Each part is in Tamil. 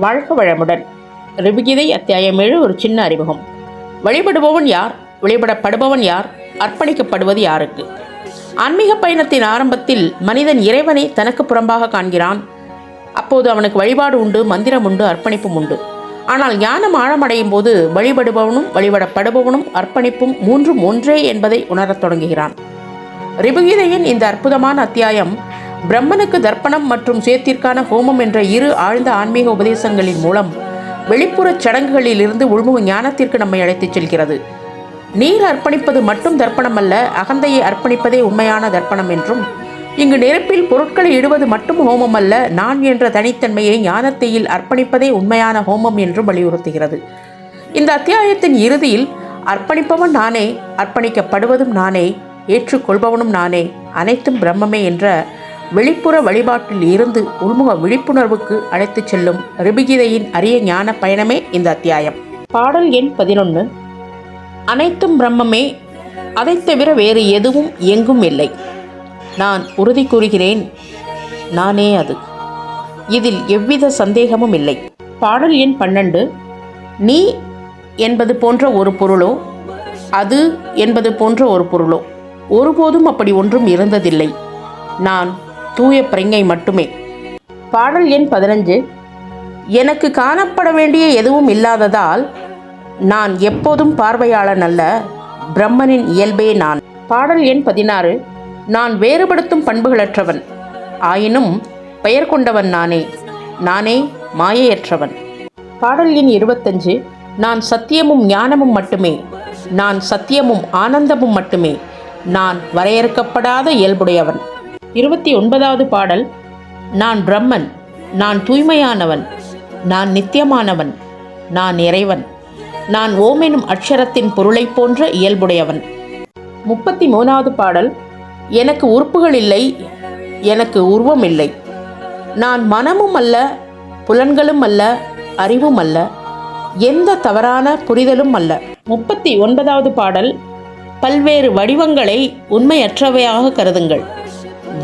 வாழ்க வளமுடன். ரிபுகீதை அத்தியாயம் 7 ஒரு சின்ன அறிமுகம். வழிபடுபவன் யார்? வழிபடப்படுபவன் யார்? அர்ப்பணிக்கப்படுவது யாருக்கு? ஆன்மீக பயணத்தின் ஆரம்பத்தில் மனிதன் இறைவனை தனக்கு புறம்பாக காண்கிறான். அப்போது அவனுக்கு வழிபாடு உண்டு, மந்திரம் உண்டு, அர்ப்பணிப்பும் உண்டு. ஆனால் ஞானம் ஆழமடையும் போது வழிபடுபவனும் வழிபடப்படுபவனும் அர்ப்பணிப்பும் மூன்றும் ஒன்றே என்பதை உணரத் தொடங்குகிறான். ரிபுகீதையின் இந்த அற்புதமான அத்தியாயம் பிரம்மனுக்கு தர்ப்பணம் மற்றும் சேத்திற்கான ஹோமம் என்ற இரு ஆழ்ந்த ஆன்மீக உபதேசங்களின் மூலம் வெளிப்புறச் சடங்குகளிலிருந்து உள்முக ஞானத்திற்கு நம்மை அழைத்துச் செல்கிறது. நீர் அர்ப்பணிப்பது மட்டும் தர்ப்பணம் அல்ல, அகந்தையை அர்ப்பணிப்பதே உண்மையான தர்ப்பணம் என்றும், இங்கு நெருப்பில் பொருட்களை இடுவது மட்டும் ஹோமம் அல்ல, நான் என்ற தனித்தன்மையை ஞானத்தையில் அர்ப்பணிப்பதே உண்மையான ஹோமம் என்றும் வலியுறுத்துகிறது. இந்த அத்தியாயத்தின் இறுதியில் அர்ப்பணிப்பவன் நானே, அர்ப்பணிக்கப்படுவதும் நானே, ஏற்றுக்கொள்பவனும் நானே, அனைத்தும் பிரம்மமே என்ற வெளிப்புற வழிபாட்டில் இருந்து உள்முக விழிப்புணர்வுக்கு அழைத்துச் செல்லும் ரிபுகீதையின் அரிய ஞான பயணமே இந்த அத்தியாயம். பாடல் எண் 11. அனைத்தும் பிரம்மமே, அதைத் தவிர வேறு எதுவும் எங்கும் இல்லை. நான் உறுதி கூறுகிறேன், நானே அது. இதில் எவ்வித சந்தேகமும் இல்லை. பாடல் எண் 12. நீ என்பது போன்ற ஒரு பொருளோ, அது என்பது போன்ற ஒரு பொருளோ, ஒருபோதும் அப்படி ஒன்றும் இருந்ததில்லை. நான் தூய பிரஞை மட்டுமே. பாடல் எண் 15. எனக்கு காணப்பட வேண்டிய எதுவும் இல்லாததால் நான் எப்போதும் பார்வையாளன் அல்ல, பிரம்மனின் இயல்பே நான். பாடல் எண் 16. நான் வேறுபடுத்தும் பண்புகளற்றவன், ஆயினும் பெயர் கொண்டவன் நானே, நானே மாயையற்றவன். பாடல் எண் 25. நான் சத்தியமும் ஞானமும் மட்டுமே, நான் சத்தியமும் ஆனந்தமும் மட்டுமே, நான் வரையறுக்கப்படாத இயல்புடையவன். 29வது பாடல். நான் பிரம்மன், நான் தூய்மையானவன், நான் நித்தியமானவன், நான் இறைவன், நான் ஓம் எனும் அட்சரத்தின் பொருளை போன்ற இயல்புடையவன். 33வது பாடல். எனக்கு உறுப்புகள் இல்லை, எனக்கு உருவம் இல்லை, நான் மனமும் அல்ல, புலன்களும் அல்ல, அறிவும் அல்ல, எந்த தவறான புரிதலும் அல்ல. 39வது பாடல். பல்வேறு வடிவங்களை உண்மையற்றவையாக கருதுங்கள்,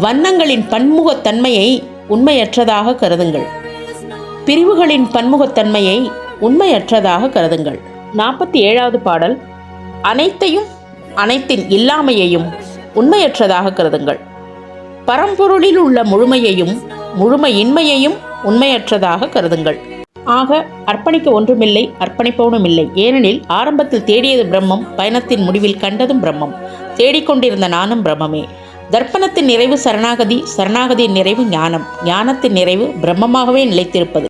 வண்ணங்களின் பன்முகத்தன்மையை உண்மையற்றதாக கருதுங்கள், பிரிவுகளின் பன்முகத்தன்மையை உண்மையற்றதாக கருதுங்கள். 47வது பாடல். அனைத்தையும் அனைத்தின் இல்லாமையையும் உண்மையற்றதாக கருதுங்கள், பரம்பொருளில் உள்ள முழுமையையும் முழுமையின்மையையும் உண்மையற்றதாக கருதுங்கள். ஆக அர்ப்பணிக்க ஒன்றுமில்லை, அர்ப்பணிப்பவனும் இல்லை. ஏனெனில் ஆரம்பத்தில் தேடியது பிரம்மம், பயணத்தின் முடிவில் கண்டதும் பிரம்மம், தேடிக்கொண்டிருந்த நானும் பிரம்மமே. தர்ப்பணத்தின் நிறைவு சரணாகதி, சரணாகதியின் நிறைவு ஞானம், ஞானத்தின் நிறைவு பிரம்மமாகவே நிலைத்திருப்பது.